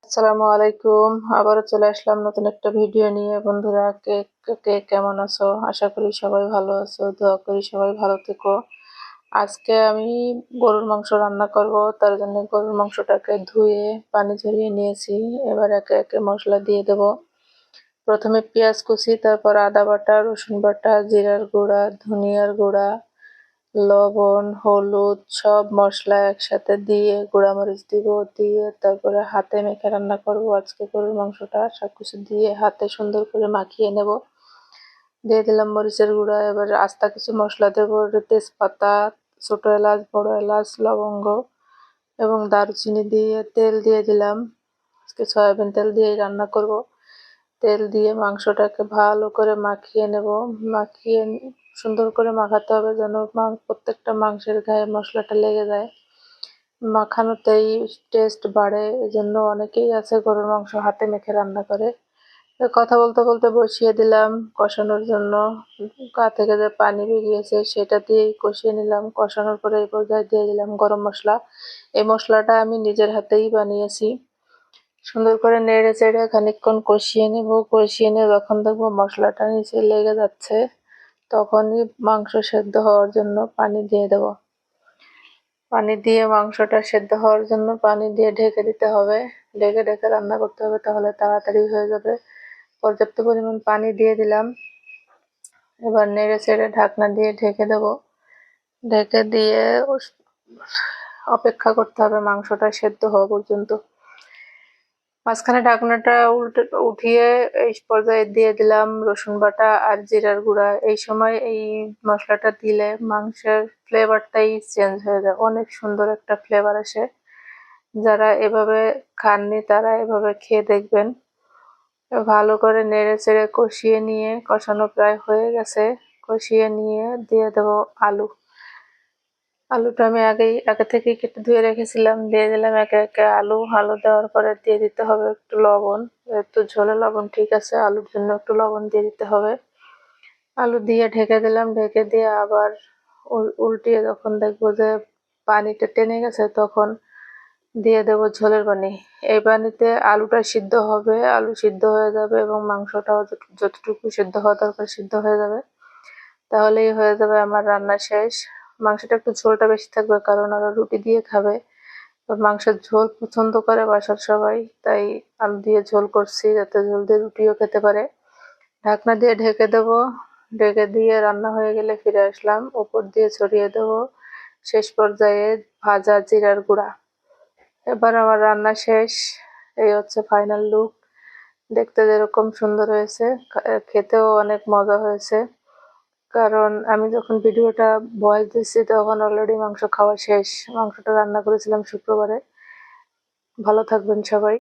আসসালামু আলাইকুম। আবারও চলে আসলাম নতুন একটা ভিডিও নিয়ে। বন্ধুরা, কে কে কেমন আছো? আশা করি সবাই ভালো আছো। দোয়া করি সবাই ভালো থেকো। আজকে আমি গরুর মাংস রান্না করব। তার জন্য গরুর মাংসটাকে ধুয়ে পানি ঝরিয়ে নিয়েছি। এবার একে একে মশলা দিয়ে দেব। প্রথমে পেঁয়াজ কুচি, তারপর আদা বাটা, রসুন বাটা, জিরার গুঁড়া, ধনিয়ার গুঁড়া, লবণ, হলুদ সব মশলা একসাথে দিয়ে গুঁড়ামরিচ দিব, দিয়ে তারপরে হাতে মেখে রান্না করব। আজকে গরুর মাংসটা সবকিছু দিয়ে হাতে সুন্দর করে মাখিয়ে নেব। দিয়ে দিলাম মরিচের গুঁড়া। এবার আস্তা কিছু মশলা দেবো, তেজপাতা, ছোট এলাচ, বড় এলাচ, লবঙ্গ এবং দারুচিনি দিয়ে তেল দিয়ে দিলাম। আজকে সয়াবিন তেল দিয়েই রান্না করব। তেল দিয়ে মাংসটাকে ভালো করে মাখিয়ে নেব। মাখিয়ে সুন্দর করে মাখাতে হবে যেন প্রত্যেকটা মাংসের গায়ে মশলাটা লেগে যায়। মাখানোতেই টেস্ট বাড়ে, এজন্য অনেকেই আছে গরুর মাংস হাতে মেখে রান্না করে। কথা বলতে বলতে বসিয়ে দিলাম কষানোর জন্য। গা থেকে যে পানি বেরিয়েছে সেটা দিয়েই কষিয়ে নিলাম। কষানোর পরে এই পর্যায়ে দিয়ে দিলাম গরম মশলা। এই মশলাটা আমি নিজের হাতেই বানিয়েছি। সুন্দর করে নেড়ে চেড়ে খানিকক্ষণ কষিয়ে নেব। কষিয়ে নিয়ে যখন দেখবো মশলাটা নিচে লেগে যাচ্ছে, তখনই মাংস সেদ্ধ হওয়ার জন্য পানি দিয়ে দেব। পানি দিয়ে মাংসটা সেদ্ধ হওয়ার জন্য পানি দিয়ে ঢেকে দিতে হবে। ঢেকে ঢেকে রান্না করতে হবে, তাহলে তাড়াতাড়ি হয়ে যাবে। পর্যাপ্ত পরিমাণ পানি দিয়ে দিলাম। এবার নেড়ে চেড়ে ঢাকনা দিয়ে ঢেকে দেব। ঢেকে দিয়ে অপেক্ষা করতে হবে মাংসটা সেদ্ধ হওয়া পর্যন্ত। মাঝখানে ঢাকনাটা উঠিয়ে এই পর্যায়ে দিয়ে দিলাম রসুন বাটা আর জিরার গুঁড়া। এই সময় এই মশলাটা দিলে মাংসের ফ্লেভারটাই চেঞ্জ হয়ে যায়, অনেক সুন্দর একটা ফ্লেভার আসে। যারা এভাবে খাননি তারা এভাবে খেয়ে দেখবেন। ভালো করে নেড়ে চেড়ে কষিয়ে নিয়ে, কষানো প্রায় হয়ে গেছে, কষিয়ে নিয়ে দিয়ে দেবো আলু। আলুটা আমি আগে থেকেই কেটে ধুয়ে রেখেছিলাম। দিয়ে দিলাম একে একে আলু। আলু দেওয়ার পরে দিয়ে দিতে হবে একটু লবণ। একটু ঝোলে লবণ ঠিক আছে, আলুর জন্য একটু লবণ দিয়ে দিতে হবে। আলু দিয়ে ঢেকে দিলাম। ঢেকে দিয়ে আবার উল্টিয়ে যখন দেখবো যে পানিটা টেনে গেছে, তখন দিয়ে দেবো ঝোলের পানি। এই পানিতে আলুটা সিদ্ধ হবে, আলু সিদ্ধ হয়ে যাবে এবং মাংসটাও যতটুকু সিদ্ধ হওয়া দরকার সিদ্ধ হয়ে যাবে। তাহলেই হয়ে যাবে আমার রান্না শেষ। মাংসটা একটু ঝোলটা বেশি থাকবে, কারণ ওরা রুটি দিয়ে খাবে। মাংসের ঝোল পছন্দ করে বাসার সবাই, তাই আলু দিয়ে ঝোল করছি যাতে ঝোল দিয়ে রুটিও খেতে পারে। ঢাকনা দিয়ে ঢেকে দেবো। ঢেকে দিয়ে রান্না হয়ে গেলে ফিরে আসলাম। উপর দিয়ে ছড়িয়ে দেবো শেষ পর্যায়ে ভাজা জিরার গুঁড়া। এবার আমার রান্না শেষ। এই হচ্ছে ফাইনাল লুক। দেখতে যেরকম সুন্দর হয়েছে, খেতেও অনেক মজা হয়েছে। কারণ আমি যখন ভিডিওটা ভয়েস দিচ্ছি তখন অলরেডি মাংস খাওয়া শেষ। মাংসটা রান্না করেছিলাম শুক্রবারে। ভালো থাকবেন সবাই।